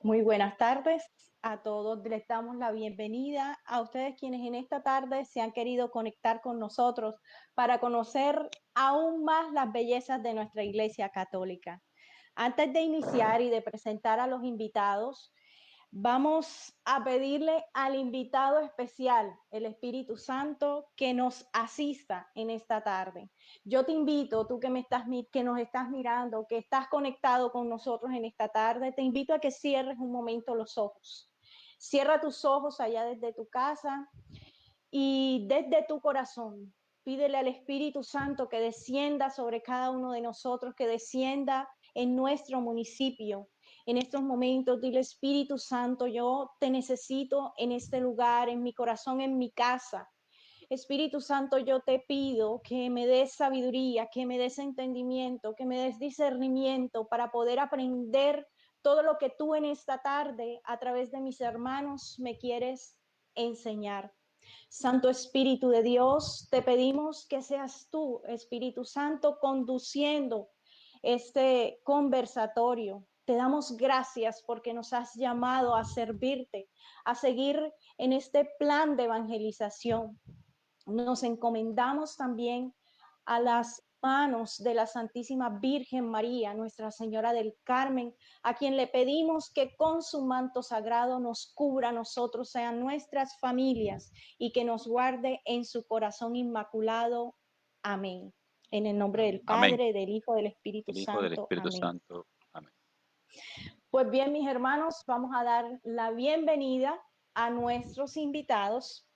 Muy buenas tardes a todos. Les damos la bienvenida a ustedes quienes en esta tarde se han querido conectar con nosotros para conocer aún más las bellezas de nuestra Iglesia Católica. Antes de iniciar y de presentar a los invitados, vamos a pedirle al invitado especial, el Espíritu Santo, que nos asista en esta tarde. Yo te invito, tú que nos estás mirando, que estás conectado con nosotros en esta tarde, te invito a que cierres un momento los ojos. Cierra tus ojos allá desde tu casa y desde tu corazón. Pídele al Espíritu Santo que descienda sobre cada uno de nosotros, que descienda en nuestro municipio. En estos momentos, dile, Espíritu Santo, yo te necesito en este lugar, en mi corazón, en mi casa. Espíritu Santo, yo te pido que me des sabiduría, que me des entendimiento, que me des discernimiento para poder aprender todo lo que tú en esta tarde, a través de mis hermanos, me quieres enseñar. Santo Espíritu de Dios, te pedimos que seas tú, Espíritu Santo, conduciendo este conversatorio. Te damos gracias porque nos has llamado a servirte, a seguir en este plan de evangelización. Nos encomendamos también a las manos de la Santísima Virgen María, Nuestra Señora del Carmen, a quien le pedimos que con su manto sagrado nos cubra a nosotros, sean nuestras familias, y que nos guarde en su corazón inmaculado. Amén. En el nombre del Amén. Padre, del Hijo, del Espíritu El Hijo del Santo. Espíritu Amén. Santo. Amén. Pues bien, mis hermanos, vamos a dar la bienvenida a nuestros invitados.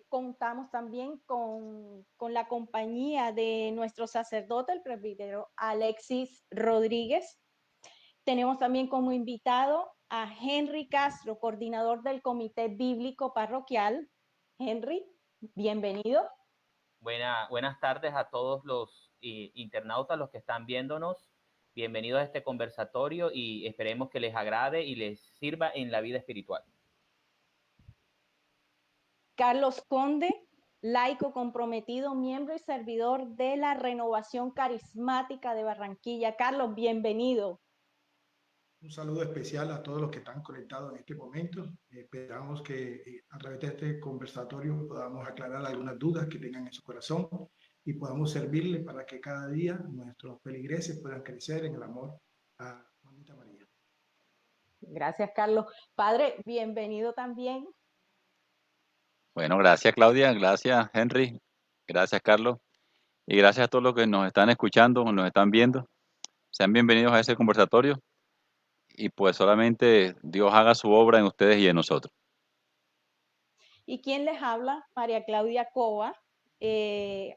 Contamos también con la compañía de nuestro sacerdote, el presbítero Alexis Rodríguez. Tenemos también como invitado a Henry Castro, coordinador del Comité Bíblico Parroquial. Henry, bienvenido. Buenas tardes a todos los internautas, los que están viéndonos. Bienvenidos a este conversatorio y esperemos que les agrade y les sirva en la vida espiritual. Carlos Conde, laico comprometido, miembro y servidor de la Renovación Carismática de Barranquilla. Carlos, bienvenido. Un saludo especial a todos los que están conectados en este momento. Esperamos que a través de este conversatorio podamos aclarar algunas dudas que tengan en su corazón y podamos servirle para que cada día nuestros feligreses puedan crecer en el amor a Mamita María. Gracias, Carlos. Padre, bienvenido también. Bueno, gracias Claudia, gracias Henry, gracias Carlos y gracias a todos los que nos están escuchando o nos están viendo. Sean bienvenidos a ese conversatorio y pues solamente Dios haga su obra en ustedes y en nosotros. ¿Y quién les habla? María Claudia Cova,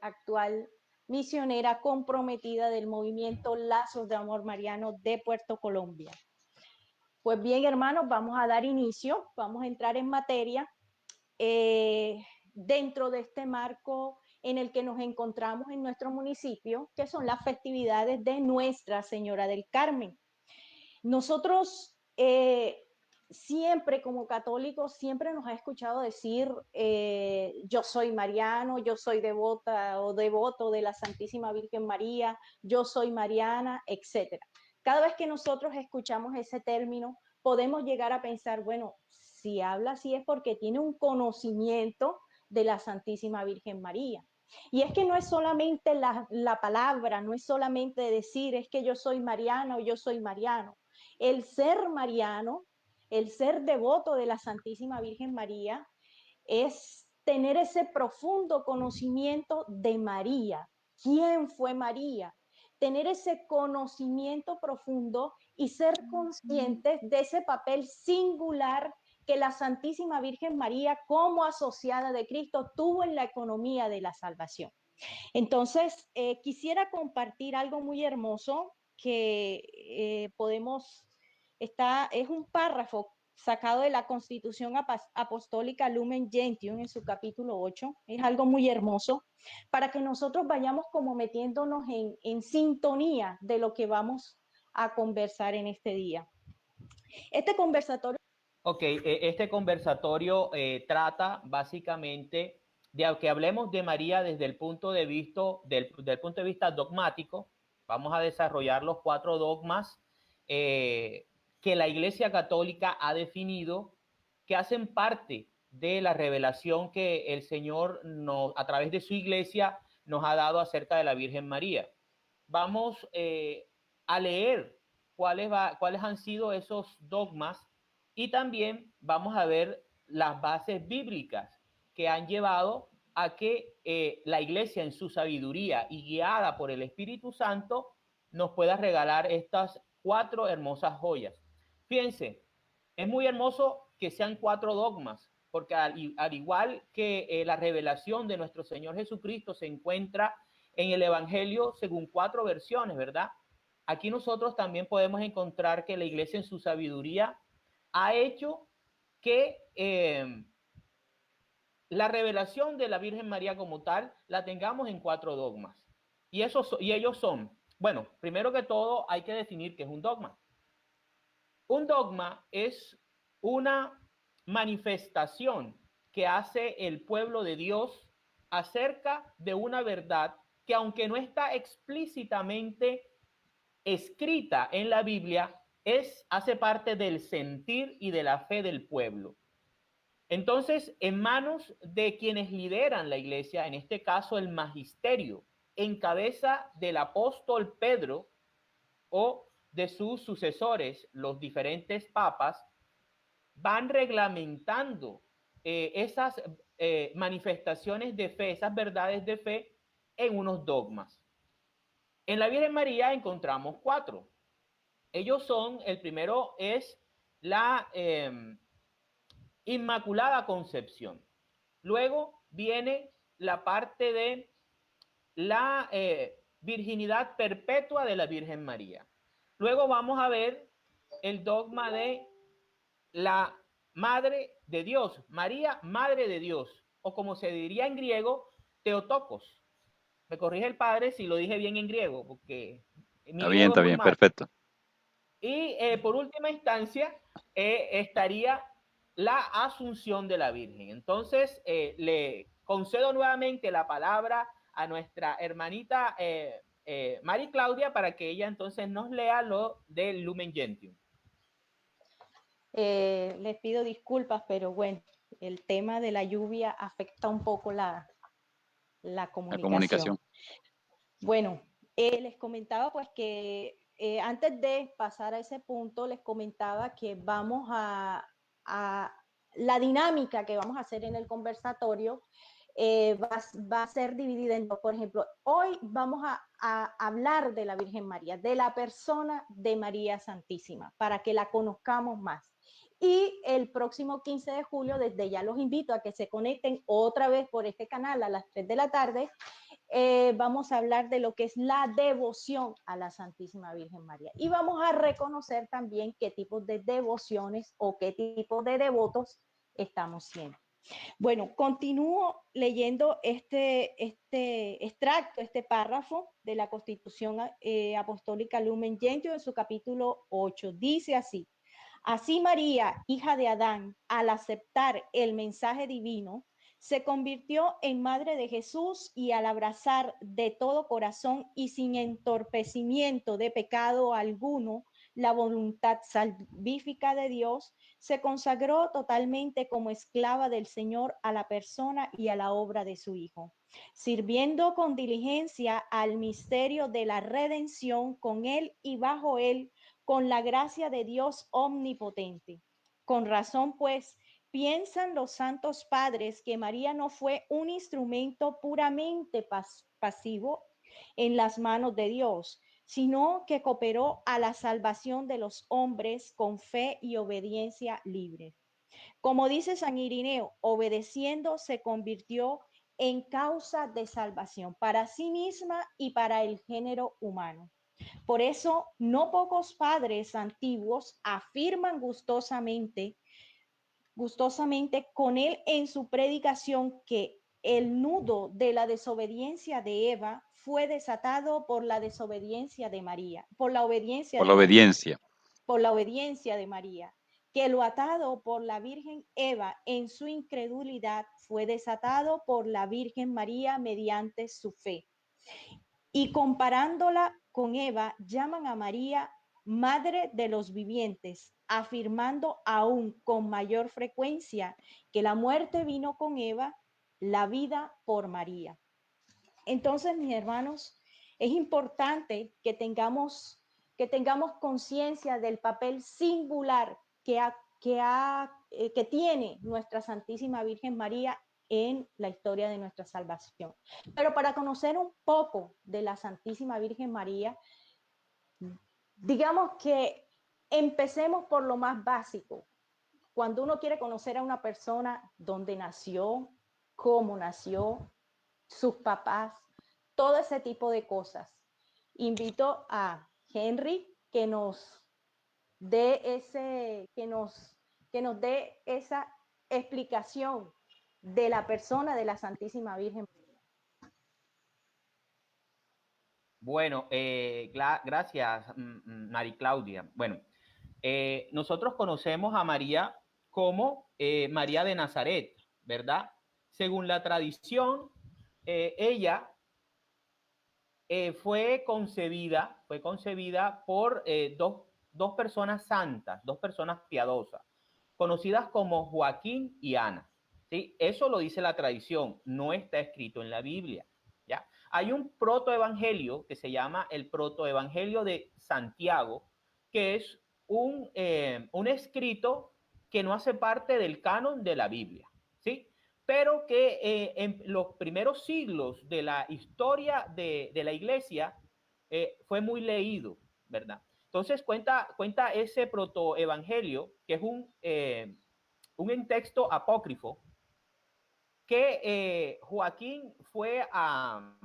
actual misionera comprometida del movimiento Lazos de Amor Mariano de Puerto Colombia. Pues bien, hermanos, vamos a dar inicio, vamos a entrar en materia dentro de este marco en el que nos encontramos en nuestro municipio, que son las festividades de Nuestra Señora del Carmen. Nosotros siempre como católicos, siempre nos ha escuchado decir yo soy mariano, yo soy devota o devoto de la Santísima Virgen María, yo soy mariana, etc. Cada vez que nosotros escuchamos ese término, podemos llegar a pensar, bueno, si habla así es porque tiene un conocimiento de la Santísima Virgen María. Y es que no es solamente la palabra, no es solamente decir es que yo soy mariana o yo soy mariano. El ser mariano, el ser devoto de la Santísima Virgen María, es tener ese profundo conocimiento de María. ¿Quién fue María? Tener ese conocimiento profundo y ser conscientes de ese papel singular que la Santísima Virgen María, como asociada de Cristo, tuvo en la economía de la salvación. Entonces, quisiera compartir algo muy hermoso que es un párrafo sacado de la Constitución Apostólica Lumen Gentium en su capítulo 8, es algo muy hermoso, para que nosotros vayamos como metiéndonos en sintonía de lo que vamos a conversar en este día. Este conversatorio... Ok, este conversatorio trata básicamente de que hablemos de María desde el punto de vista, del punto de vista dogmático. Vamos a desarrollar los 4 dogmas que la Iglesia Católica ha definido, que hacen parte de la revelación que el Señor a través de su Iglesia nos ha dado acerca de la Virgen María. Vamos a leer cuáles han sido esos dogmas y también vamos a ver las bases bíblicas que han llevado a que la Iglesia, en su sabiduría y guiada por el Espíritu Santo, nos pueda regalar estas 4 hermosas joyas. Fíjense, es muy hermoso que sean 4 dogmas, porque al igual que la revelación de nuestro Señor Jesucristo se encuentra en el Evangelio según 4 versiones, ¿verdad? Aquí nosotros también podemos encontrar que la Iglesia, en su sabiduría, ha hecho que la revelación de la Virgen María como tal la tengamos en 4 dogmas. Y ellos son, bueno, primero que todo hay que definir qué es un dogma. Un dogma es una manifestación que hace el pueblo de Dios acerca de una verdad que, aunque no está explícitamente escrita en la Biblia, hace parte del sentir y de la fe del pueblo. Entonces, en manos de quienes lideran la iglesia, en este caso el magisterio, en cabeza del apóstol Pedro o de sus sucesores, los diferentes papas, van reglamentando esas manifestaciones de fe, esas verdades de fe en unos dogmas. En la Virgen María encontramos 4. Ellos son, el primero es la Inmaculada Concepción. Luego viene la parte de la virginidad perpetua de la Virgen María. Luego vamos a ver el dogma de la Madre de Dios, María, Madre de Dios, o como se diría en griego, Theotokos. Me corrige el padre si lo dije bien en griego, porque mi griego está bien, perfecto. Y por última instancia estaría la Asunción de la Virgen. Entonces, le concedo nuevamente la palabra a nuestra hermanita Mari Claudia para que ella entonces nos lea lo del Lumen Gentium. Les pido disculpas, pero bueno, el tema de la lluvia afecta un poco la comunicación. Bueno, les comentaba pues que antes de pasar a ese punto, les comentaba que vamos a la dinámica que vamos a hacer en el conversatorio va a ser dividida en dos. Por ejemplo, hoy vamos a hablar de la Virgen María, de la persona de María Santísima, para que la conozcamos más. Y el próximo 15 de julio, desde ya los invito a que se conecten otra vez por este canal a las 3 de la tarde. Vamos a hablar de lo que es la devoción a la Santísima Virgen María. Y vamos a reconocer también qué tipos de devociones o qué tipos de devotos estamos siendo. Bueno, continúo leyendo este extracto, este párrafo de la Constitución Apostólica Lumen Gentium en su capítulo 8. Dice así: así María, hija de Adán, al aceptar el mensaje divino, se convirtió en madre de Jesús y al abrazar de todo corazón y sin entorpecimiento de pecado alguno la voluntad salvífica de Dios, se consagró totalmente como esclava del Señor a la persona y a la obra de su Hijo, sirviendo con diligencia al misterio de la redención con él y bajo él, con la gracia de Dios omnipotente. Con razón, pues, piensan los santos padres que María no fue un instrumento puramente pasivo en las manos de Dios, sino que cooperó a la salvación de los hombres con fe y obediencia libre. Como dice San Irineo, obedeciendo se convirtió en causa de salvación para sí misma y para el género humano. Por eso, no pocos padres antiguos afirman gustosamente con él en su predicación que el nudo de la desobediencia de Eva fue desatado por la desobediencia de María, por la obediencia de María, que lo atado por la Virgen Eva en su incredulidad fue desatado por la Virgen María mediante su fe. Y comparándola con Eva, llaman a María Madre de los vivientes, afirmando aún con mayor frecuencia que la muerte vino con Eva, la vida por María. Entonces, mis hermanos, es importante que tengamos conciencia del papel singular que tiene nuestra Santísima Virgen María en la historia de nuestra salvación. Pero para conocer un poco de la Santísima Virgen María, digamos que empecemos por lo más básico. Cuando uno quiere conocer a una persona, dónde nació, cómo nació, sus papás, todo ese tipo de cosas. Invito a Henry que nos dé esa explicación de la persona de la Santísima Virgen. Bueno, gracias, Mari Claudia. Bueno, nosotros conocemos a María como María de Nazaret, ¿verdad? Según la tradición, ella fue concebida por dos personas santas, dos personas piadosas, conocidas como Joaquín y Ana. ¿Sí? Eso lo dice la tradición, no está escrito en la Biblia. ¿Ya? Hay un protoevangelio que se llama el protoevangelio de Santiago, que es un escrito que no hace parte del canon de la Biblia, ¿sí? Pero que en los primeros siglos de la historia de la iglesia fue muy leído, ¿verdad? Entonces cuenta ese protoevangelio, que es un texto apócrifo, que Joaquín fue a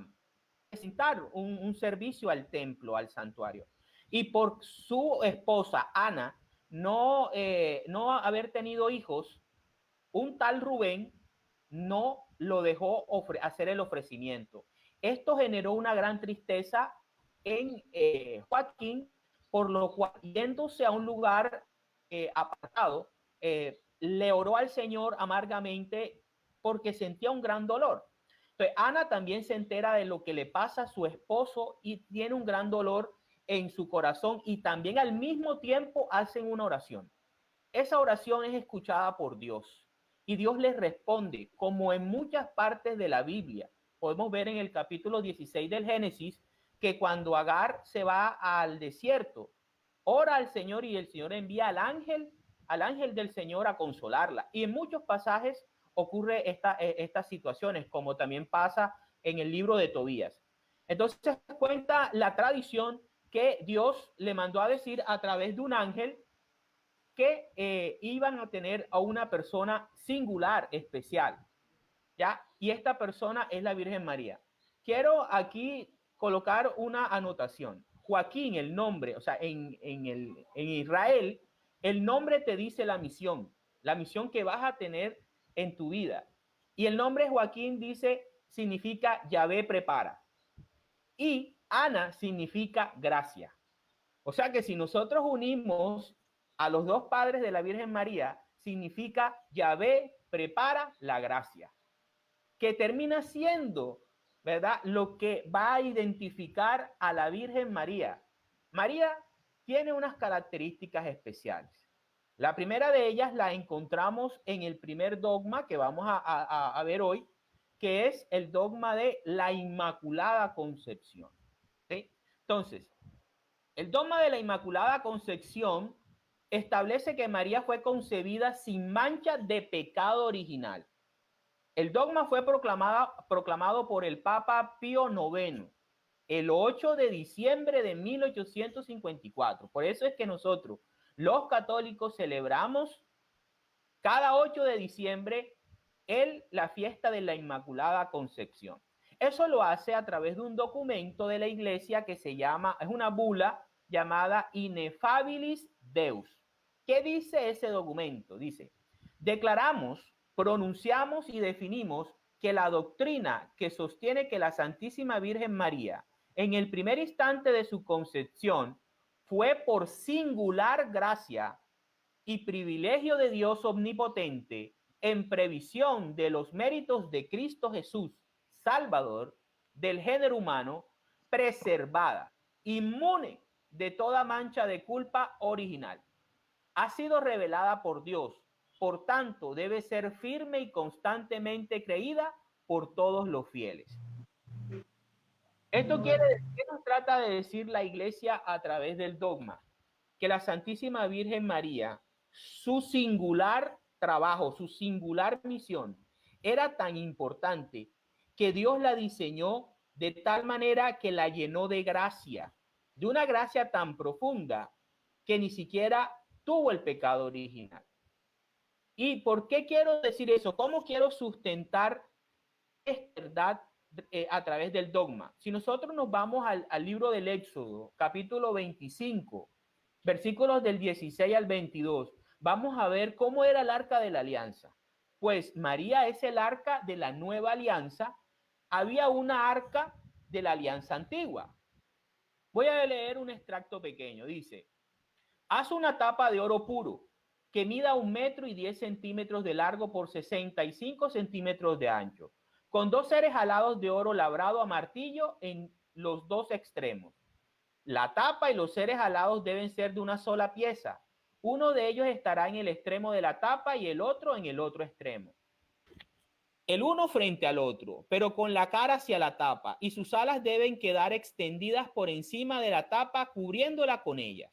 presentar un servicio al templo, al santuario. Y por su esposa, Ana, no haber tenido hijos, un tal Rubén no lo dejó hacer el ofrecimiento. Esto generó una gran tristeza en Joaquín, por lo cual, yéndose a un lugar apartado, le oró al Señor amargamente porque sentía un gran dolor. Entonces, Ana también se entera de lo que le pasa a su esposo y tiene un gran dolor en su corazón, y también al mismo tiempo hacen una oración. Esa oración es escuchada por Dios y Dios les responde, como en muchas partes de la Biblia. Podemos ver en el capítulo 16 del Génesis que cuando Agar se va al desierto, ora al Señor y el Señor envía al ángel del Señor a consolarla. Y en muchos pasajes ocurre estas situaciones, como también pasa en el libro de Tobías. Entonces cuenta la tradición que Dios le mandó a decir a través de un ángel que iban a tener a una persona singular, especial, ¿ya? Y esta persona es la Virgen María. Quiero aquí colocar una anotación. Joaquín, el nombre, o sea, en Israel, el nombre te dice la misión que vas a tener en tu vida. Y el nombre Joaquín significa Yahvé prepara. Y Ana significa gracia. O sea que si nosotros unimos a los dos padres de la Virgen María, significa Yahvé prepara la gracia, que termina siendo, ¿verdad?, lo que va a identificar a la Virgen María. María tiene unas características especiales. La primera de ellas la encontramos en el primer dogma que vamos a ver hoy, que es el dogma de la Inmaculada Concepción. ¿Sí? Entonces, el dogma de la Inmaculada Concepción establece que María fue concebida sin mancha de pecado original. El dogma fue proclamado por el Papa Pío IX el 8 de diciembre de 1854. Por eso es que nosotros, los católicos, celebramos cada 8 de diciembre la fiesta de la Inmaculada Concepción. Eso lo hace a través de un documento de la Iglesia que se llama, es una bula llamada Ineffabilis Deus. ¿Qué dice ese documento? Dice: declaramos, pronunciamos y definimos que la doctrina que sostiene que la Santísima Virgen María, en el primer instante de su concepción, fue por singular gracia y privilegio de Dios omnipotente, en previsión de los méritos de Cristo Jesús, Salvador del género humano, preservada, inmune de toda mancha de culpa original. Ha sido revelada por Dios, por tanto debe ser firme y constantemente creída por todos los fieles. Esto quiere decir, ¿qué nos trata de decir la Iglesia a través del dogma? Que la Santísima Virgen María, su singular trabajo, su singular misión, era tan importante que Dios la diseñó de tal manera que la llenó de gracia, de una gracia tan profunda que ni siquiera tuvo el pecado original. ¿Y por qué quiero decir eso? ¿Cómo quiero sustentar esta verdad a través del dogma? Si nosotros nos vamos al libro del Éxodo, capítulo 25, versículos del 16 al 22, vamos a ver cómo era el arca de la alianza. Pues María es el arca de la nueva alianza. Había una arca de la alianza antigua. Voy a leer un extracto pequeño. Dice: haz una tapa de oro puro que mida 1,10 metros de largo por 65 centímetros de ancho, con 2 seres alados de oro labrado a martillo en los 2 extremos. La tapa y los seres alados deben ser de una sola pieza. Uno de ellos estará en el extremo de la tapa y el otro en el otro extremo. El uno frente al otro, pero con la cara hacia la tapa, y sus alas deben quedar extendidas por encima de la tapa, cubriéndola con ellas.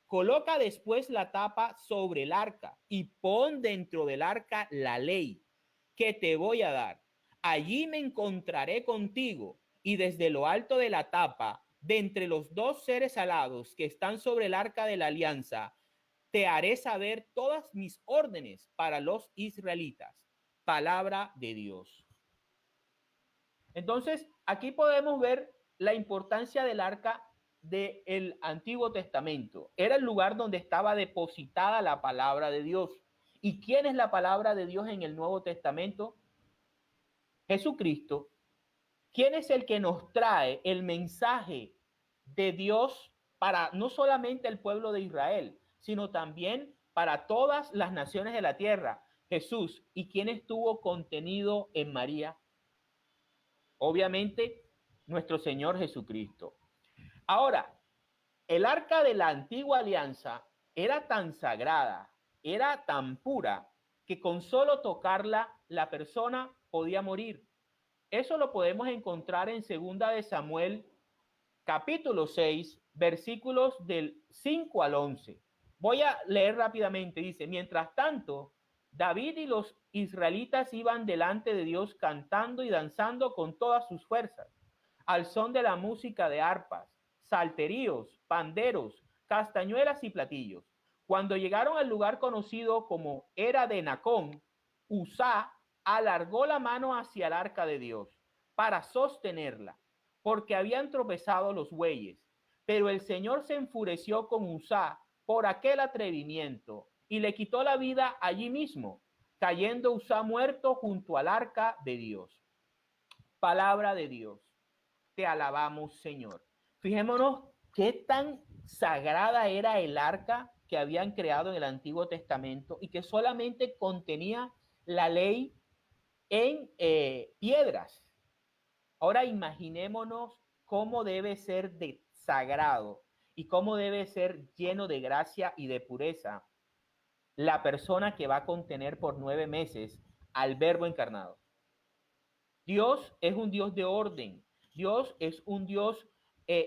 Coloca después la tapa sobre el arca y pon dentro del arca la ley que te voy a dar. Allí me encontraré contigo, y desde lo alto de la tapa, de entre los 2 seres alados que están sobre el arca de la alianza, te haré saber todas mis órdenes para los israelitas. Palabra de Dios. Entonces, aquí podemos ver la importancia del arca del Antiguo Testamento. Era el lugar donde estaba depositada la palabra de Dios. ¿Y quién es la palabra de Dios en el Nuevo Testamento? Jesucristo. ¿Quién es el que nos trae el mensaje de Dios para no solamente el pueblo de Israel, sino también para todas las naciones de la tierra? Jesús. ¿Y quién estuvo contenido en María? Obviamente, nuestro Señor Jesucristo. Ahora, el arca de la antigua alianza era tan sagrada, era tan pura, que con solo tocarla la persona podía morir. Eso lo podemos encontrar en 2 de Samuel, capítulo 6, versículos del 5 al 11. Voy a leer rápidamente. Dice: mientras tanto, David y los israelitas iban delante de Dios cantando y danzando con todas sus fuerzas, al son de la música de arpas, salterios, panderos, castañuelas y platillos. Cuando llegaron al lugar conocido como Era de Nacón, Uzá alargó la mano hacia el arca de Dios para sostenerla, porque habían tropezado los bueyes. Pero el Señor se enfureció con Uzá por aquel atrevimiento y le quitó la vida allí mismo, cayendo Uzá muerto junto al arca de Dios. Palabra de Dios. Te alabamos, Señor. Fijémonos qué tan sagrada era el arca que habían creado en el Antiguo Testamento y que solamente contenía la ley en piedras. Ahora imaginémonos cómo debe ser de sagrado y cómo debe ser lleno de gracia y de pureza la persona que va a contener por 9 meses al Verbo encarnado. Dios es un Dios de orden. Dios es un Dios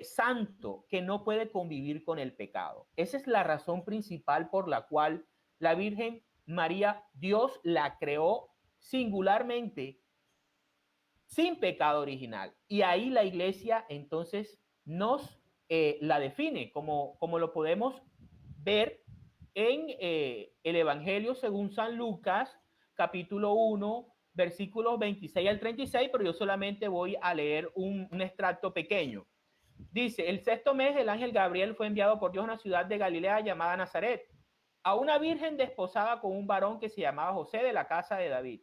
santo que no puede convivir con el pecado. Esa es la razón principal por la cual la Virgen María, Dios la creó singularmente sin pecado original. Y ahí la Iglesia entonces nos la define, como lo podemos ver en el Evangelio según San Lucas, capítulo 1, versículos 26 al 36, pero yo solamente voy a leer un extracto pequeño. Dice: el 6º mes, el ángel Gabriel fue enviado por Dios a una ciudad de Galilea llamada Nazaret, a una virgen desposada con un varón que se llamaba José, de la casa de David.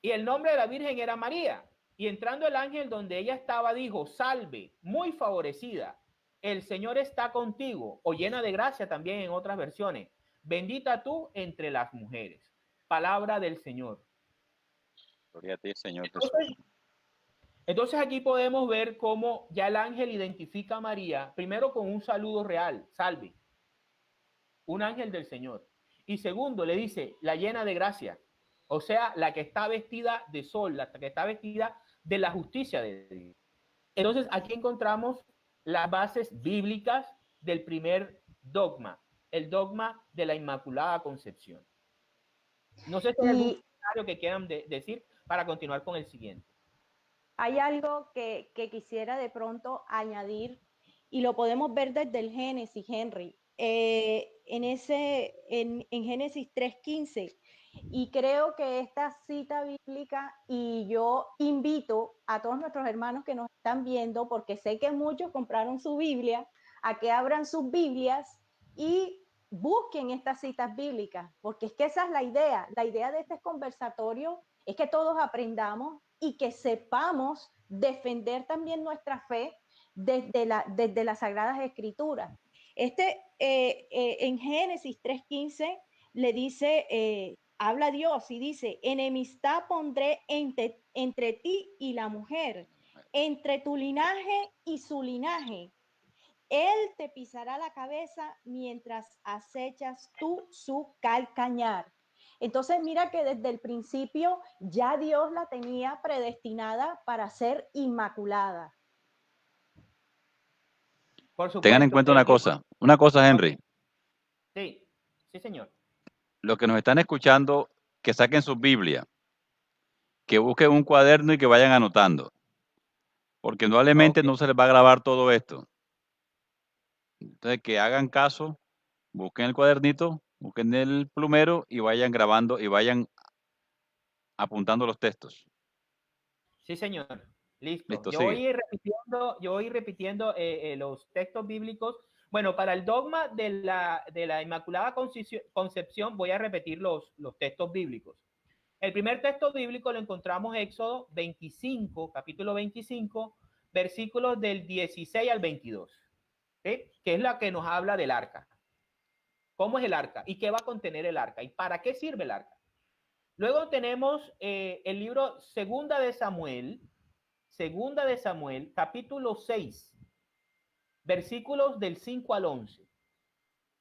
Y el nombre de la virgen era María. Y entrando el ángel donde ella estaba, dijo: salve, muy favorecida, el Señor está contigo, o llena de gracia también en otras versiones. Bendita tú entre las mujeres. Palabra del Señor. Gloria a ti, Señor Entonces, Jesús. Entonces aquí podemos ver cómo ya el ángel identifica a María, primero con un saludo real, salve, un ángel del Señor. Y segundo, le dice, la llena de gracia, o sea, la que está vestida de sol, la que está vestida de la justicia de Dios. Entonces aquí encontramos las bases bíblicas del primer dogma, el dogma de la Inmaculada Concepción. No sé si hay algún comentario que quieran decir para continuar con el siguiente. Hay algo que quisiera de pronto añadir y lo podemos ver desde el Génesis, Henry, en Génesis 3:15. Y creo que esta cita bíblica, y yo invito a todos nuestros hermanos que nos están viendo, porque sé que muchos compraron su Biblia, a que abran sus Biblias y busquen estas citas bíblicas, porque es que esa es la idea. La idea de este conversatorio es que todos aprendamos y que sepamos defender también nuestra fe desde las Sagradas Escrituras. En Génesis 3:15 le dice, habla Dios y dice, enemistad pondré entre ti y la mujer, entre tu linaje y su linaje. Él te pisará la cabeza mientras acechas tú su calcañar. Entonces mira que desde el principio ya Dios la tenía predestinada para ser inmaculada. Por supuesto. Tengan en cuenta una cosa, Henry. Sí, sí, señor. Los que nos están escuchando, que saquen su Biblia, que busquen un cuaderno y que vayan anotando, porque indudablemente no se les va a grabar todo esto. Entonces, que hagan caso, busquen el cuadernito, busquen el plumero y vayan grabando y vayan apuntando los textos. Sí, señor. Listo. Listo, yo voy repitiendo los textos bíblicos. Bueno, para el dogma de la Inmaculada Concepción voy a repetir los textos bíblicos. El primer texto bíblico lo encontramos en Éxodo 25, capítulo 25, versículos del 16 al 22, ¿sí? Que es la que nos habla del arca. ¿Cómo es el arca? ¿Y qué va a contener el arca? ¿Y para qué sirve el arca? Luego tenemos el libro Segunda de Samuel, capítulo 6, versículos del 5 al 11.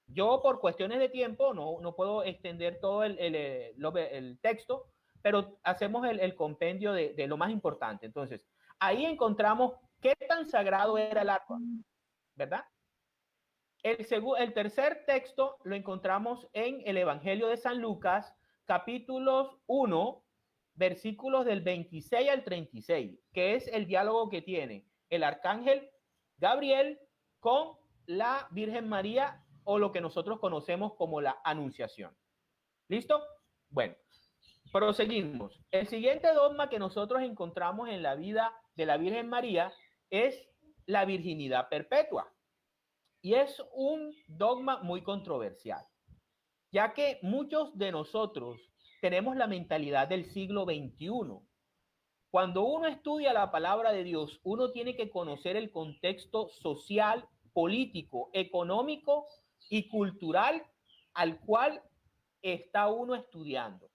Yo por cuestiones de tiempo no puedo extender todo el texto, pero hacemos el compendio de lo más importante. Entonces, ahí encontramos qué tan sagrado era el arca, ¿verdad? El tercer texto lo encontramos en el Evangelio de San Lucas, capítulos 1, versículos del 26 al 36, que es el diálogo que tiene el arcángel Gabriel con la Virgen María, o lo que nosotros conocemos como la Anunciación. ¿Listo? Bueno, proseguimos. El siguiente dogma que nosotros encontramos en la vida de la Virgen María es la virginidad perpetua. Y es un dogma muy controversial, ya que muchos de nosotros tenemos la mentalidad del siglo XXI. Cuando uno estudia la palabra de Dios, uno tiene que conocer el contexto social, político, económico y cultural al cual está uno estudiando.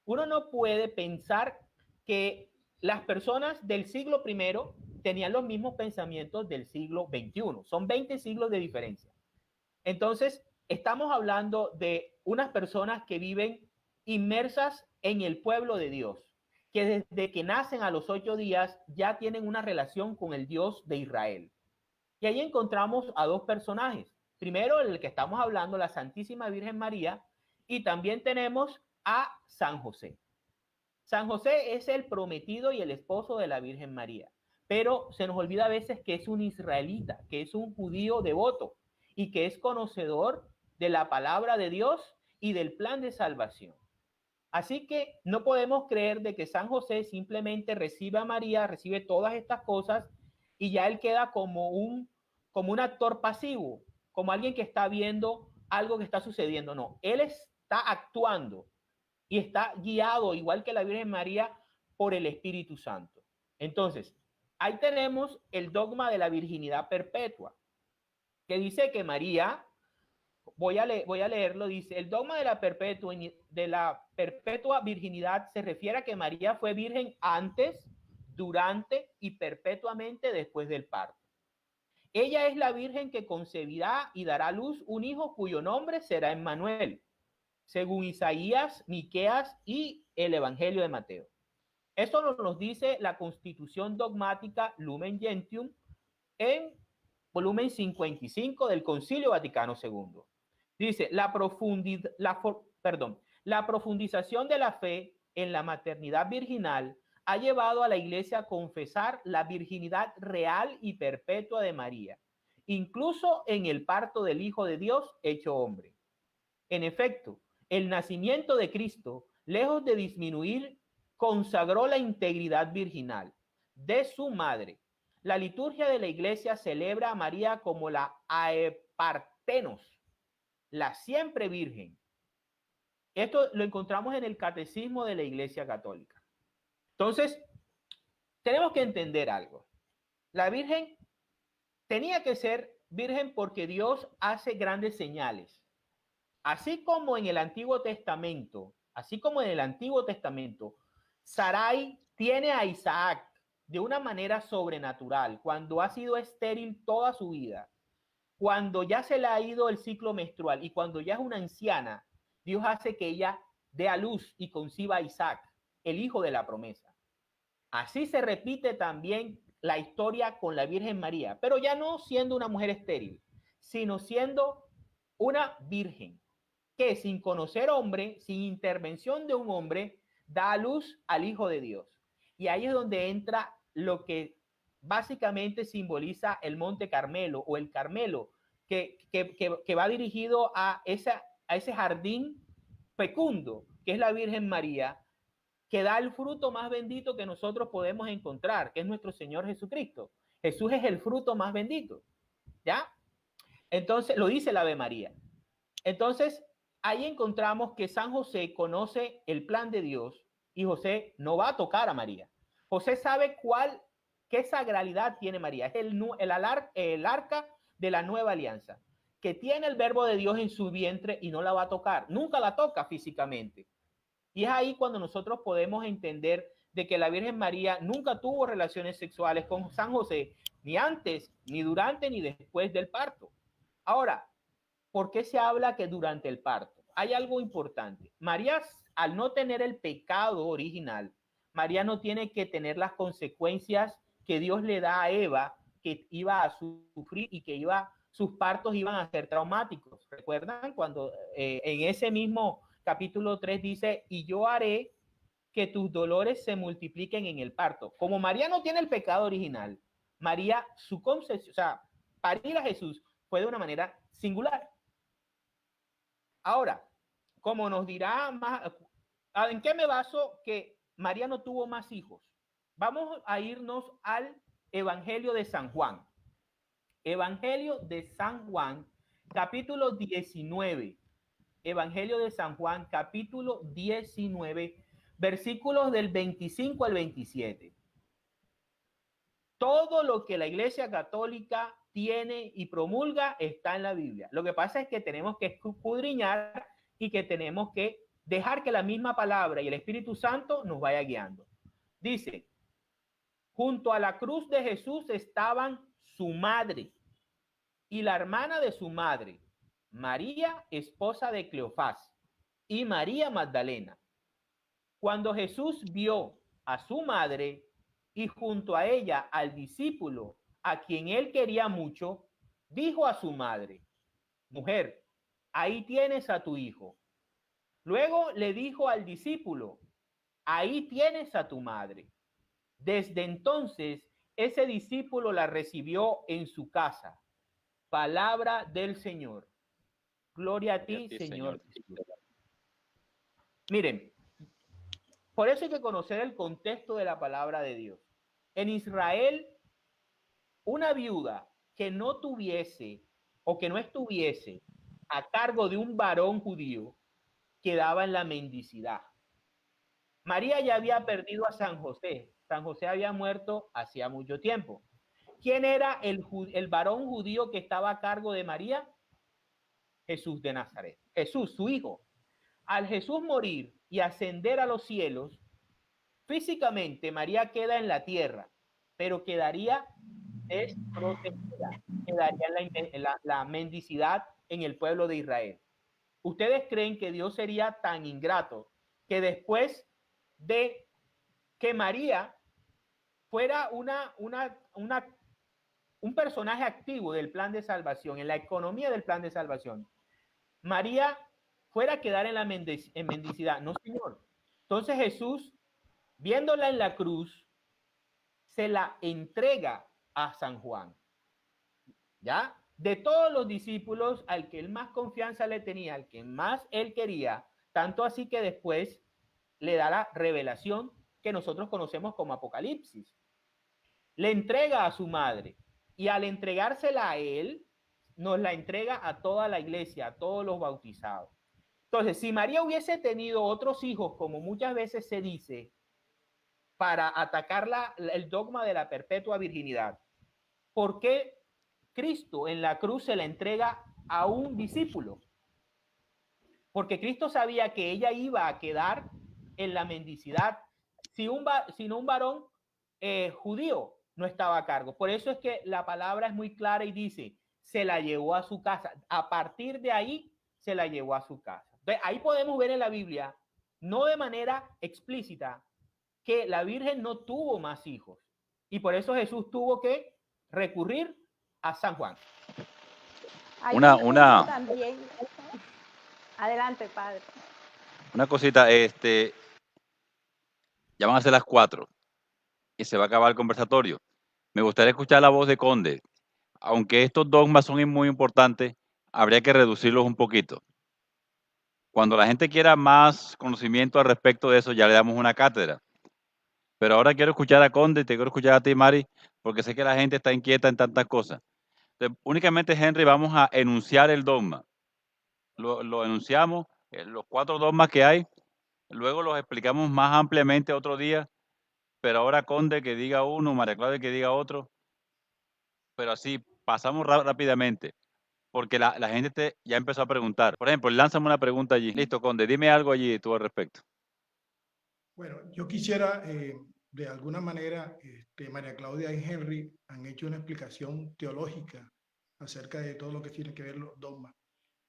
Uno no puede pensar que las personas del siglo I tenían los mismos pensamientos del siglo XXI. Son 20 siglos de diferencia. Entonces, estamos hablando de unas personas que viven inmersas en el pueblo de Dios, que desde que nacen a los 8 días ya tienen una relación con el Dios de Israel. Y ahí encontramos a dos personajes. Primero, el que estamos hablando, la Santísima Virgen María, y también tenemos a San José. San José es el prometido y el esposo de la Virgen María, pero se nos olvida a veces que es un israelita, que es un judío devoto y que es conocedor de la palabra de Dios y del plan de salvación. Así que no podemos creer de que San José simplemente recibe a María, recibe todas estas cosas y ya él queda como un actor pasivo, como alguien que está viendo algo que está sucediendo. No, él está actuando y está guiado, igual que la Virgen María, por el Espíritu Santo. Entonces, ahí tenemos el dogma de la virginidad perpetua, que dice que María, voy a leerlo, dice, el dogma de la perpetua virginidad se refiere a que María fue virgen antes, durante y perpetuamente después del parto. Ella es la virgen que concebirá y dará a luz un hijo cuyo nombre será Emmanuel, según Isaías, Miqueas y el Evangelio de Mateo. Esto nos dice la Constitución Dogmática Lumen Gentium en volumen 55 del Concilio Vaticano II. Dice, la profundización de la fe en la maternidad virginal ha llevado a la Iglesia a confesar la virginidad real y perpetua de María, incluso en el parto del Hijo de Dios hecho hombre. En efecto, el nacimiento de Cristo, lejos de disminuir, consagró la integridad virginal de su madre. La liturgia de la Iglesia celebra a María como la aepartenos, la siempre virgen. Esto lo encontramos en el Catecismo de la Iglesia Católica. Entonces, tenemos que entender algo. La Virgen tenía que ser virgen porque Dios hace grandes señales. Así como en el Antiguo Testamento, Sarai tiene a Isaac de una manera sobrenatural cuando ha sido estéril toda su vida, cuando ya se le ha ido el ciclo menstrual y cuando ya es una anciana, Dios hace que ella dé a luz y conciba a Isaac, el hijo de la promesa. Así se repite también la historia con la Virgen María, pero ya no siendo una mujer estéril, sino siendo una virgen que sin conocer hombre, sin intervención de un hombre, da a luz al Hijo de Dios. Y ahí es donde entra lo que básicamente simboliza el Monte Carmelo o el Carmelo, que va dirigido a ese jardín fecundo, que es la Virgen María, que da el fruto más bendito que nosotros podemos encontrar, que es nuestro Señor Jesucristo. Jesús es el fruto más bendito, ¿ya? Entonces, lo dice la Ave María. Entonces, ahí encontramos que San José conoce el plan de Dios y José no va a tocar a María. José sabe qué sagralidad tiene María. Es el arca de la nueva alianza, que tiene el verbo de Dios en su vientre y no la va a tocar. Nunca la toca físicamente. Y es ahí cuando nosotros podemos entender de que la Virgen María nunca tuvo relaciones sexuales con San José, ni antes, ni durante, ni después del parto. Ahora, ¿por qué se habla que durante el parto? Hay algo importante. María, al no tener el pecado original, María no tiene que tener las consecuencias que Dios le da a Eva, que iba a sufrir y que sus partos iban a ser traumáticos. ¿Recuerdan cuando en ese mismo capítulo 3 dice, y yo haré que tus dolores se multipliquen en el parto? Como María no tiene el pecado original, María, su concepción, o sea, parir a Jesús fue de una manera singular. Ahora, como nos dirá más, ¿en qué me baso que María no tuvo más hijos? Vamos a irnos al Evangelio de San Juan. Evangelio de San Juan, capítulo 19. Evangelio de San Juan, capítulo 19, versículos del 25 al 27. Todo lo que la Iglesia Católica tiene y promulga está en la Biblia. Lo que pasa es que tenemos que escudriñar y que tenemos que dejar que la misma palabra y el Espíritu Santo nos vaya guiando. Dice, junto a la cruz de Jesús estaban su madre y la hermana de su madre, María, esposa de Cleofás, y María Magdalena. Cuando Jesús vio a su madre y junto a ella al discípulo a quien él quería mucho, dijo a su madre, mujer, ahí tienes a tu hijo. Luego le dijo al discípulo, ahí tienes a tu madre. Desde entonces, ese discípulo la recibió en su casa. Palabra del Señor. Gloria a ti, Señor Jesús. Miren, por eso hay que conocer el contexto de la palabra de Dios. En Israel, una viuda que no tuviese o que no estuviese a cargo de un varón judío quedaba en la mendicidad. María ya había perdido a San José. San José había muerto hacía mucho tiempo. ¿Quién era el varón judío que estaba a cargo de María? Jesús de Nazaret. Jesús, su hijo. Al Jesús morir y ascender a los cielos, Físicamente, María queda en la tierra, pero quedaría desprotegida, quedaría la mendicidad en el pueblo de Israel. ¿Ustedes creen que Dios sería tan ingrato que después de que María fuera un personaje activo del plan de salvación, en la economía del plan de salvación, María fuera a quedar en la mendicidad? No, señor. Entonces Jesús, viéndola en la cruz, se la entrega a San Juan. ¿Ya? De todos los discípulos, al que él más confianza le tenía, al que más él quería, tanto así que después le da la revelación que nosotros conocemos como Apocalipsis. Le entrega a su madre y al entregársela a él, nos la entrega a toda la iglesia, a todos los bautizados. Entonces, si María hubiese tenido otros hijos, como muchas veces se dice, para atacar el dogma de la perpetua virginidad, ¿por qué Cristo en la cruz se la entrega a un discípulo? Porque Cristo sabía que ella iba a quedar en la mendicidad si no un varón judío no estaba a cargo. Por eso es que la palabra es muy clara y dice, se la llevó a su casa. A partir de ahí, se la llevó a su casa. Entonces, ahí podemos ver en la Biblia, no de manera explícita, que la Virgen no tuvo más hijos. Y por eso Jesús tuvo que recurrir a San Juan. Hay un punto también. Adelante, padre. Una cosita, ya van a ser las 4 y se va a acabar el conversatorio. Me gustaría escuchar la voz de Conde. Aunque estos dogmas son muy importantes, habría que reducirlos un poquito. Cuando la gente quiera más conocimiento al respecto de eso, ya le damos una cátedra. Pero ahora quiero escuchar a Conde, te quiero escuchar a ti, Mari, porque sé que la gente está inquieta en tantas cosas. Entonces, únicamente, Henry, vamos a enunciar el dogma. Lo enunciamos, los 4 dogmas que hay, luego los explicamos más ampliamente otro día, pero ahora Conde que diga uno, María Claudia que diga otro, pero así pasamos rápidamente, porque la gente ya empezó a preguntar. Por ejemplo, lánzame una pregunta allí. Listo, Conde, dime algo allí tú al respecto. Bueno, yo quisiera, de alguna manera, María Claudia y Henry han hecho una explicación teológica acerca de todo lo que tiene que ver los dogmas.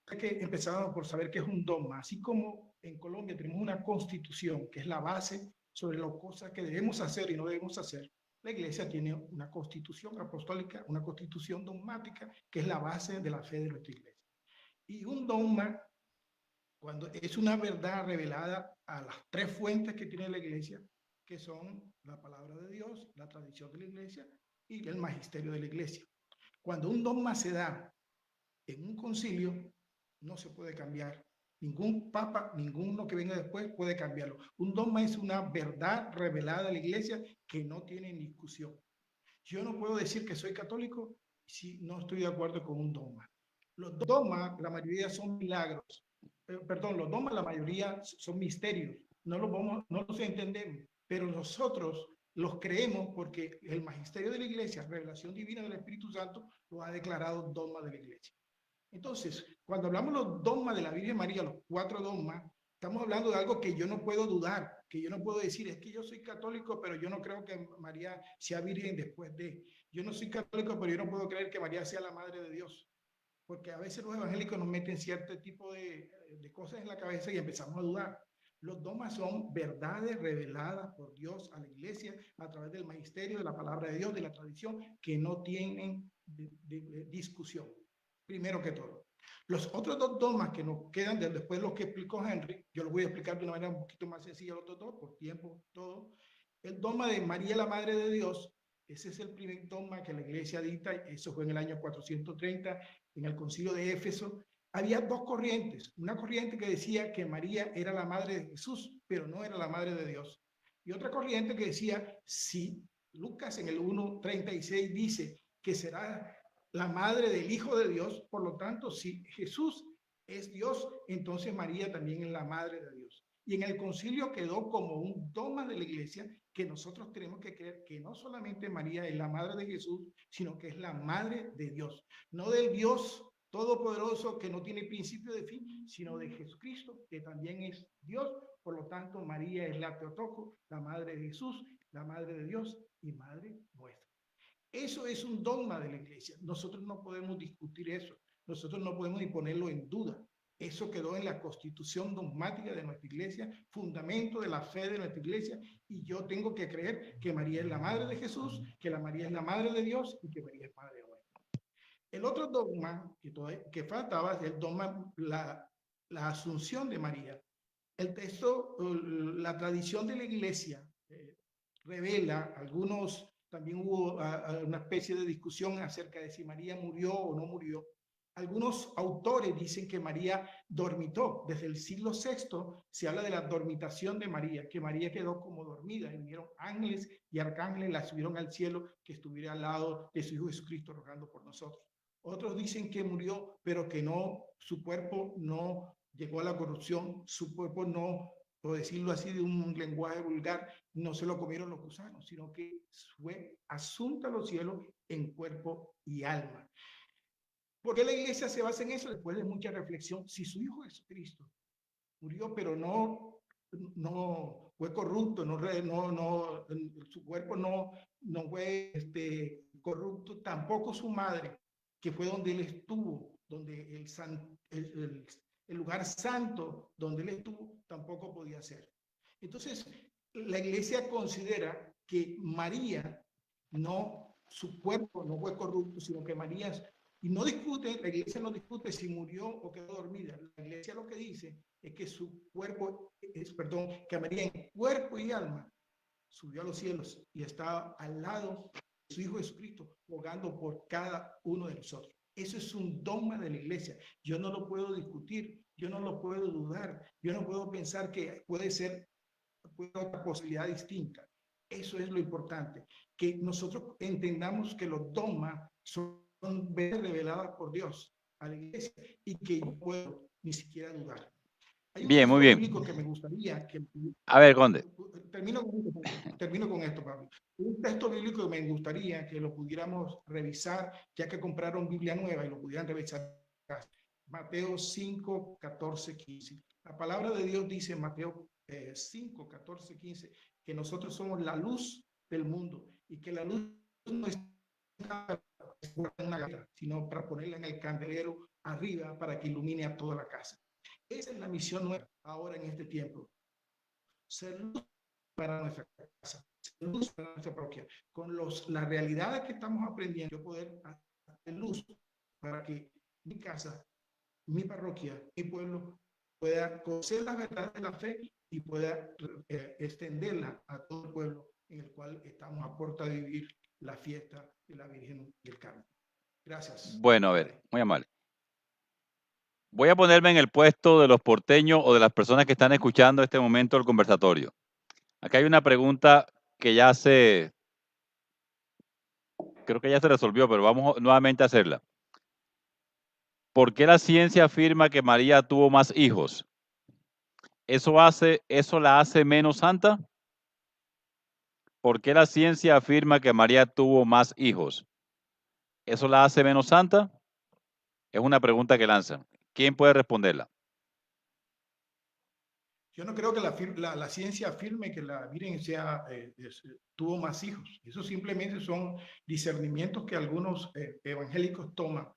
Que empezamos por saber qué es un dogma, así como en Colombia tenemos una constitución que es la base sobre las cosas que debemos hacer y no debemos hacer. La iglesia tiene una constitución apostólica, una constitución dogmática que es la base de la fe de nuestra iglesia. Y un dogma, cuando es una verdad revelada a las 3 fuentes que tiene la iglesia, que son la palabra de Dios, la tradición de la iglesia y el magisterio de la iglesia. Cuando un dogma se da en un concilio, no se puede cambiar. Ningún papa, ninguno que venga después puede cambiarlo. Un dogma es una verdad revelada a la iglesia que no tiene discusión. Yo no puedo decir que soy católico si no estoy de acuerdo con un dogma. Los dogmas, la mayoría son milagros. Perdón, los dogmas, la mayoría son misterios. No los entendemos, pero nosotros los creemos porque el magisterio de la iglesia, revelación divina del Espíritu Santo, lo ha declarado dogma de la iglesia. Entonces, cuando hablamos de los dogmas de la Virgen María, los 4 dogmas, estamos hablando de algo que yo no puedo dudar, que yo no puedo decir, es que yo soy católico, pero yo no creo que María sea virgen después de. Yo no soy católico, pero yo no puedo creer que María sea la madre de Dios. Porque a veces los evangélicos nos meten cierto tipo de cosas en la cabeza y empezamos a dudar. Los dogmas son verdades reveladas por Dios a la iglesia a través del magisterio, de la palabra de Dios, de la tradición, que no tienen discusión. Primero que todo. Los otros 2 dogmas que nos quedan, después de los que explicó Henry, yo los voy a explicar de una manera un poquito más sencilla los otros 2, por tiempo, todo. El dogma de María, la Madre de Dios, ese es el primer dogma que la iglesia dicta, eso fue en el año 430, en el concilio de Éfeso. Había 2 corrientes, una corriente que decía que María era la madre de Jesús, pero no era la madre de Dios. Y otra corriente que decía, sí, Lucas en el 1:36 dice que será la madre del Hijo de Dios, por lo tanto, si Jesús es Dios, entonces María también es la madre de Dios. Y en el concilio quedó como un dogma de la iglesia que nosotros tenemos que creer que no solamente María es la madre de Jesús, sino que es la madre de Dios, no del Dios todopoderoso, que no tiene principio de fin, sino de Jesucristo, que también es Dios. Por lo tanto, María es la Teotocos, la madre de Jesús, la madre de Dios y madre nuestra. Eso es un dogma de la iglesia. Nosotros no podemos discutir eso. Nosotros no podemos ni ponerlo en duda. Eso quedó en la constitución dogmática de nuestra iglesia, fundamento de la fe de nuestra iglesia, y yo tengo que creer que María es la madre de Jesús, que la María es la madre de Dios y que María es madre nuestra. El otro dogma que faltaba es el dogma, la asunción de María. El texto, la tradición de la iglesia revela algunos, también hubo una especie de discusión acerca de si María murió o no murió. Algunos autores dicen que María dormitó. Desde el siglo VI se habla de la dormitación de María, que María quedó como dormida y vinieron ángeles y arcángeles, la subieron al cielo, que estuviera al lado de su Hijo Jesucristo rogando por nosotros. Otros dicen que murió, pero que no, su cuerpo no llegó a la corrupción, su cuerpo no, por decirlo así de un lenguaje vulgar, no se lo comieron los gusanos, sino que fue asunta a los cielos en cuerpo y alma. ¿Por qué la iglesia se basa en eso? Después de mucha reflexión, si su Hijo Jesucristo murió, pero no fue corrupto, su cuerpo no fue corrupto, tampoco su madre, que fue donde él estuvo, donde el lugar santo donde él estuvo, tampoco podía ser. Entonces, la iglesia considera que María, su cuerpo no fue corrupto, sino que María, y no discute, la iglesia no discute si murió o quedó dormida. La iglesia lo que dice es que su cuerpo, que María en cuerpo y alma subió a los cielos y está al lado de su Hijo Jesucristo, rogando por cada uno de nosotros. Eso es un dogma de la iglesia. Yo no lo puedo discutir, yo no lo puedo dudar, yo no puedo pensar que puede otra posibilidad distinta. Eso es lo importante, que nosotros entendamos que los dogmas son reveladas por Dios a la iglesia y que yo puedo ni siquiera dudar. Hay un bien, muy bien. que me gustaría que... A ver, Conde. Termino con esto, Pablo. Un texto bíblico que me gustaría que lo pudiéramos revisar, ya que compraron Biblia nueva y lo pudieran revisar. Mateo 5, 14, 15. La palabra de Dios dice en Mateo 5, 14, 15, que nosotros somos la luz del mundo y que la luz no es una gata, sino para ponerla en el candelero arriba para que ilumine a toda la casa. Esa es la misión nueva ahora en este tiempo. Ser luz para nuestra casa, ser luz para nuestra parroquia. Con las realidades que estamos aprendiendo, poder hacer luz para que mi casa, mi parroquia, mi pueblo pueda conocer las verdades de la fe y pueda extenderla a todo el pueblo en el cual estamos a puerta de vivir la fiesta de la Virgen del Carmen. Gracias. Bueno, a ver, muy amable. Voy a ponerme en el puesto de los porteños o de las personas que están escuchando este momento el conversatorio. Acá hay una pregunta que creo que ya se resolvió, pero vamos nuevamente a hacerla. ¿Por qué la ciencia afirma que María tuvo más hijos? ¿Eso la hace menos santa? ¿Por qué la ciencia afirma que María tuvo más hijos? ¿Eso la hace menos santa? Es una pregunta que lanzan. ¿Quién puede responderla? Yo no creo que la ciencia afirme que la Virgen tuvo más hijos. Eso simplemente son discernimientos que algunos evangélicos toman.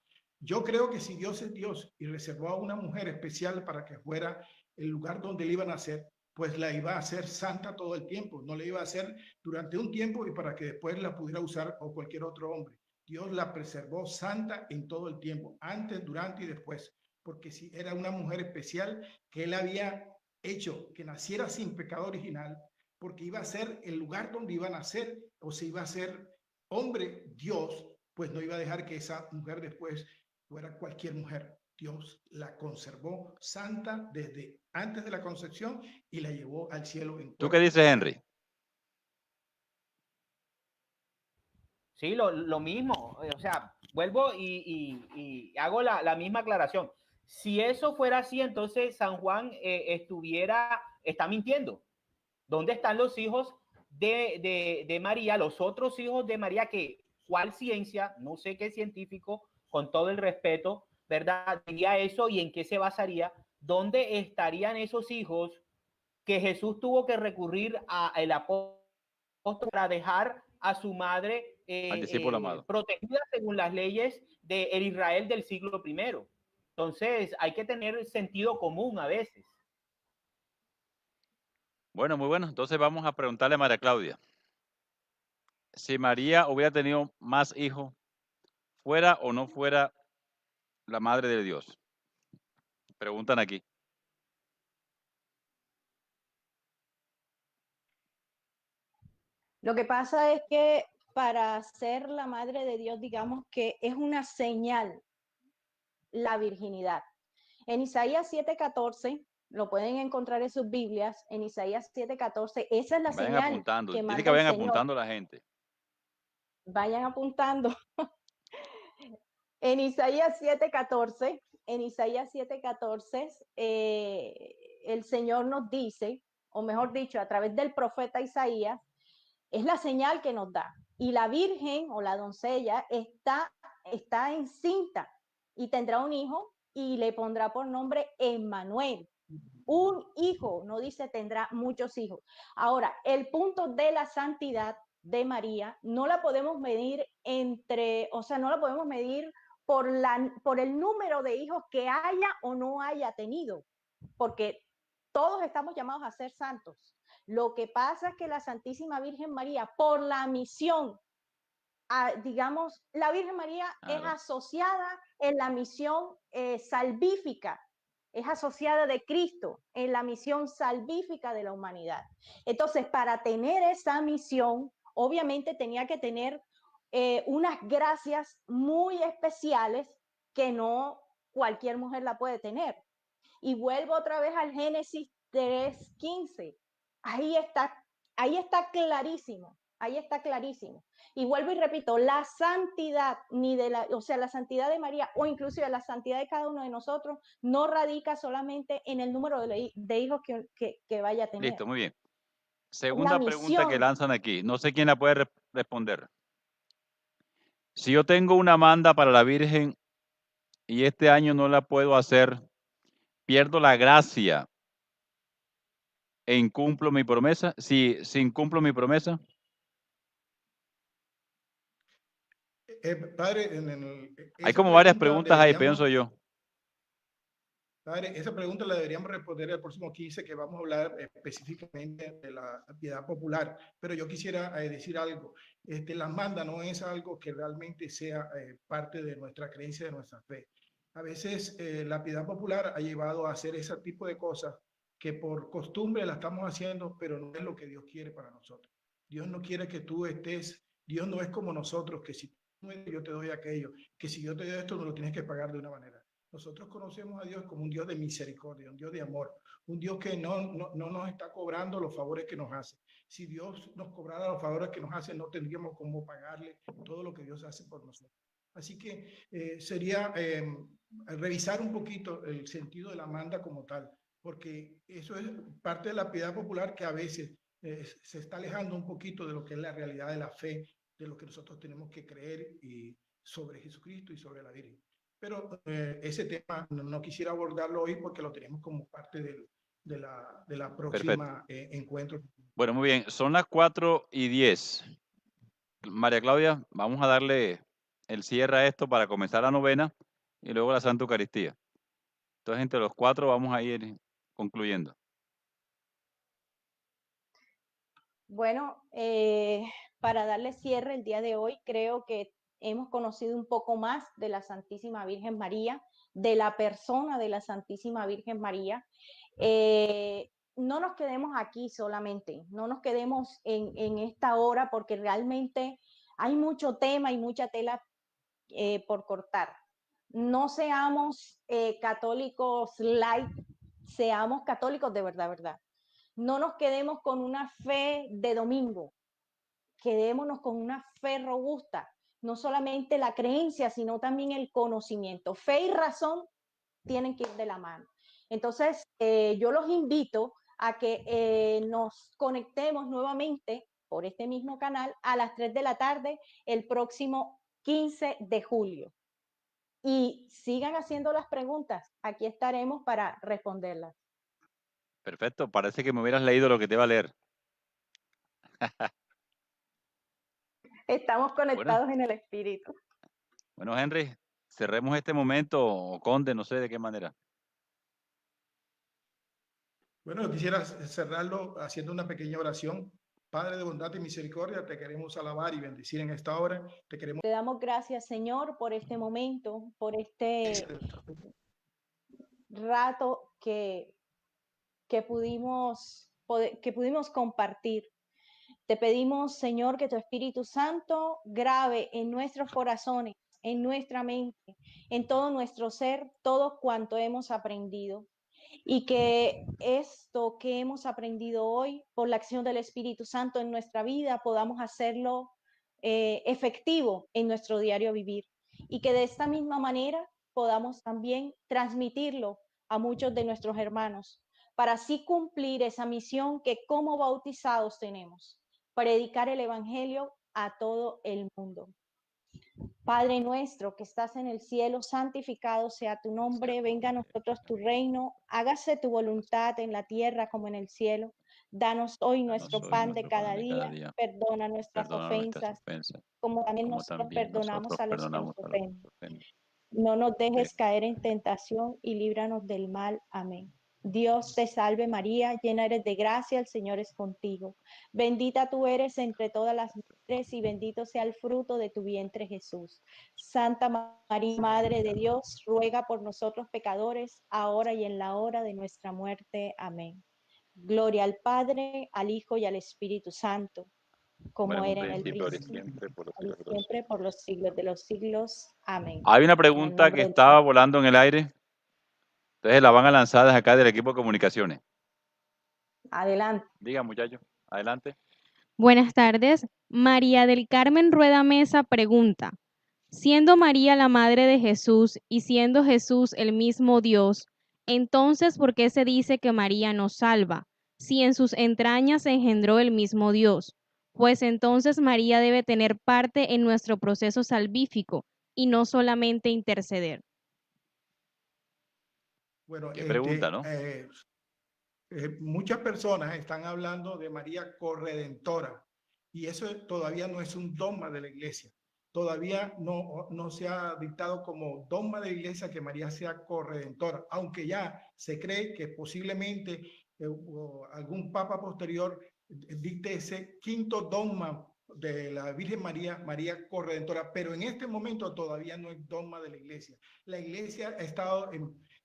Yo creo que si Dios es Dios y reservó a una mujer especial para que fuera el lugar donde le iban a hacer, pues la iba a hacer santa todo el tiempo. No la iba a hacer durante un tiempo y para que después la pudiera usar o cualquier otro hombre. Dios la preservó santa en todo el tiempo, antes, durante y después. Porque si era una mujer especial que él había hecho que naciera sin pecado original, porque iba a ser el lugar donde iba a nacer, o se iba a ser hombre, Dios, pues no iba a dejar que esa mujer después fuera cualquier mujer. Dios la conservó santa desde antes de la concepción y la llevó al cielo. ¿Tú qué dices, Henry? Sí, lo mismo. O sea, vuelvo y hago la misma aclaración. Si eso fuera así, entonces San Juan está mintiendo. ¿Dónde están los hijos de María, los otros hijos de María? ¿Cuál ciencia? No sé qué científico, con todo el respeto, ¿verdad? Diría eso y en qué se basaría, ¿dónde estarían esos hijos que Jesús tuvo que recurrir al apóstol para dejar a su madre al discípulo amado. protegida según las leyes del Israel del siglo I? Entonces hay que tener sentido común a veces. Bueno, muy bueno. Entonces vamos a preguntarle a María Claudia. Si María hubiera tenido más hijos, ¿fuera o no fuera la madre de Dios? Preguntan aquí. Lo que pasa es que para ser la madre de Dios, digamos que es una señal la virginidad. En Isaías 7:14, lo pueden encontrar en sus Biblias, en Isaías 7:14, esa es la Vayan señal apuntando. que Dice que manda el vayan Señor. apuntando la gente. Vayan apuntando. En Isaías 7:14, el Señor nos dice, o mejor dicho, a través del profeta Isaías, es la señal que nos da. Y la virgen o la doncella está encinta y tendrá un hijo y le pondrá por nombre Emmanuel. Un hijo, no dice tendrá muchos hijos. Ahora, el punto de la santidad de María no la podemos medir no la podemos medir por el número de hijos que haya o no haya tenido, porque todos estamos llamados a ser santos. Lo que pasa es que la Santísima Virgen María, por la misión, digamos, la Virgen María es asociada en la misión salvífica, es asociada de Cristo en la misión salvífica de la humanidad. Entonces, para tener esa misión, obviamente tenía que tener unas gracias muy especiales que no cualquier mujer la puede tener. Y vuelvo otra vez al Génesis 3:15. Ahí está clarísimo. Ahí está clarísimo. Y vuelvo y repito, la santidad, la santidad de María o inclusive la santidad de cada uno de nosotros no radica solamente en el número de hijos que vaya a tener. Listo, muy bien. Segunda pregunta que lanzan aquí. No sé quién la puede responder. Si yo tengo una manda para la Virgen y este año no la puedo hacer, ¿pierdo la gracia e incumplo mi promesa? Si incumplo mi promesa. Padre, hay como varias preguntas ahí, pienso yo. Padre, esa pregunta la deberíamos responder el próximo 15, que vamos a hablar específicamente de la piedad popular. Pero yo quisiera decir algo. La manda no es algo que realmente sea parte de nuestra creencia, de nuestra fe. A veces la piedad popular ha llevado a hacer ese tipo de cosas que por costumbre la estamos haciendo, pero no es lo que Dios quiere para nosotros. Dios no quiere que tú estés, Dios no es como nosotros, que si tú yo te doy aquello, que si yo te doy esto no lo tienes que pagar de una manera. Nosotros conocemos a Dios como un Dios de misericordia, un Dios de amor, un Dios que no nos está cobrando los favores que nos hace. Si Dios nos cobrara los favores que nos hace, no tendríamos cómo pagarle todo lo que Dios hace por nosotros. Así que sería revisar un poquito el sentido de la manda como tal, porque eso es parte de la piedad popular que a veces se está alejando un poquito de lo que es la realidad de la fe, de lo que nosotros tenemos que creer y sobre Jesucristo y sobre la Virgen. Pero ese tema no quisiera abordarlo hoy porque lo tenemos como parte de la próxima encuentro. Bueno, muy bien. Son las 4:10. María Claudia, vamos a darle el cierre a esto para comenzar la novena y luego la Santa Eucaristía. Entonces, entre los 4 vamos a ir concluyendo. Bueno, para darle cierre el día de hoy, creo que hemos conocido un poco más de la Santísima Virgen María, de la persona de la Santísima Virgen María. No nos quedemos aquí solamente, no nos quedemos en esta hora porque realmente hay mucho tema y mucha tela por cortar. No seamos católicos light, seamos católicos de verdad, verdad. No nos quedemos con una fe de domingo, quedémonos con una fe robusta, no solamente la creencia, sino también el conocimiento. Fe y razón tienen que ir de la mano. Entonces, yo los invito a que nos conectemos nuevamente por este mismo canal a las 3 de la tarde el próximo 15 de julio. y sigan haciendo las preguntas. Aquí estaremos para responderlas. Perfecto, parece que me hubieras leído lo que te iba a leer. Estamos conectados en el espíritu. Bueno, Henry, cerremos este momento, o Conde, no sé de qué manera. Bueno, yo quisiera cerrarlo haciendo una pequeña oración. Padre de bondad y misericordia, te queremos alabar y bendecir en esta hora. Te damos gracias, Señor, por este momento, por este rato que pudimos compartir. Te pedimos, Señor, que tu Espíritu Santo grave en nuestros corazones, en nuestra mente, en todo nuestro ser, todo cuanto hemos aprendido. Y que esto que hemos aprendido hoy, por la acción del Espíritu Santo en nuestra vida, podamos hacerlo efectivo en nuestro diario vivir. Y que de esta misma manera podamos también transmitirlo a muchos de nuestros hermanos, para así cumplir esa misión que como bautizados tenemos, predicar el Evangelio a todo el mundo. Padre nuestro que estás en el cielo, santificado sea tu nombre, venga a nosotros tu reino, hágase tu voluntad en la tierra como en el cielo. Danos hoy nuestro pan de cada día, perdona nuestras ofensas, como también nosotros perdonamos a los que nos ofenden. No nos dejes caer en tentación y líbranos del mal. Amén. Dios te salve María, llena eres de gracia, el Señor es contigo. Bendita tú eres entre todas las mujeres y bendito sea el fruto de tu vientre Jesús. Santa María, Madre de Dios, ruega por nosotros pecadores, ahora y en la hora de nuestra muerte. Amén. Gloria al Padre, al Hijo y al Espíritu Santo, como era en el principio, siempre por los siglos de los siglos. Amén. Hay una pregunta que estaba volando en el aire. Entonces la van a lanzar desde acá del equipo de comunicaciones. Adelante. Diga, muchachos, adelante. Buenas tardes. María del Carmen Rueda Mesa pregunta, siendo María la madre de Jesús y siendo Jesús el mismo Dios, entonces, ¿por qué se dice que María nos salva, si en sus entrañas se engendró el mismo Dios? Pues entonces María debe tener parte en nuestro proceso salvífico y no solamente interceder. Bueno, Qué pregunta, ¿no? Muchas personas están hablando de María corredentora y eso todavía no es un dogma de la iglesia. Todavía no se ha dictado como dogma de la iglesia que María sea corredentora, aunque ya se cree que posiblemente algún papa posterior dicte ese quinto dogma de la Virgen María, María corredentora, pero en este momento todavía no es dogma de la iglesia. La iglesia ha estado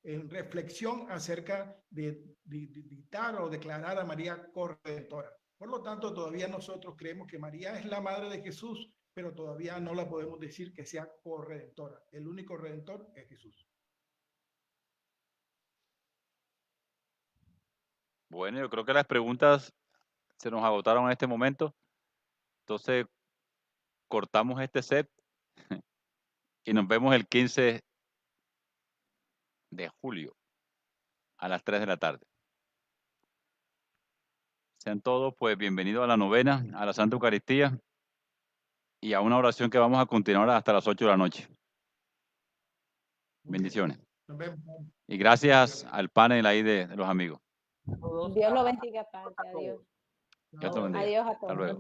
en reflexión acerca de dictar o declarar a María corredentora. Por lo tanto, todavía nosotros creemos que María es la madre de Jesús, pero todavía no la podemos decir que sea corredentora. El único redentor es Jesús. Bueno, yo creo que las preguntas se nos agotaron en este momento. Entonces, cortamos este set y nos vemos el 15 de julio a las 3 de la tarde. Sean todos, pues, bienvenidos a la novena, a la Santa Eucaristía y a una oración que vamos a continuar hasta las 8 de la noche. Bendiciones. Nos vemos. Y gracias al panel ahí de los amigos. Dios lo bendiga, Padre. Adiós. Dios te bendiga. Adiós a Hasta todos. luego.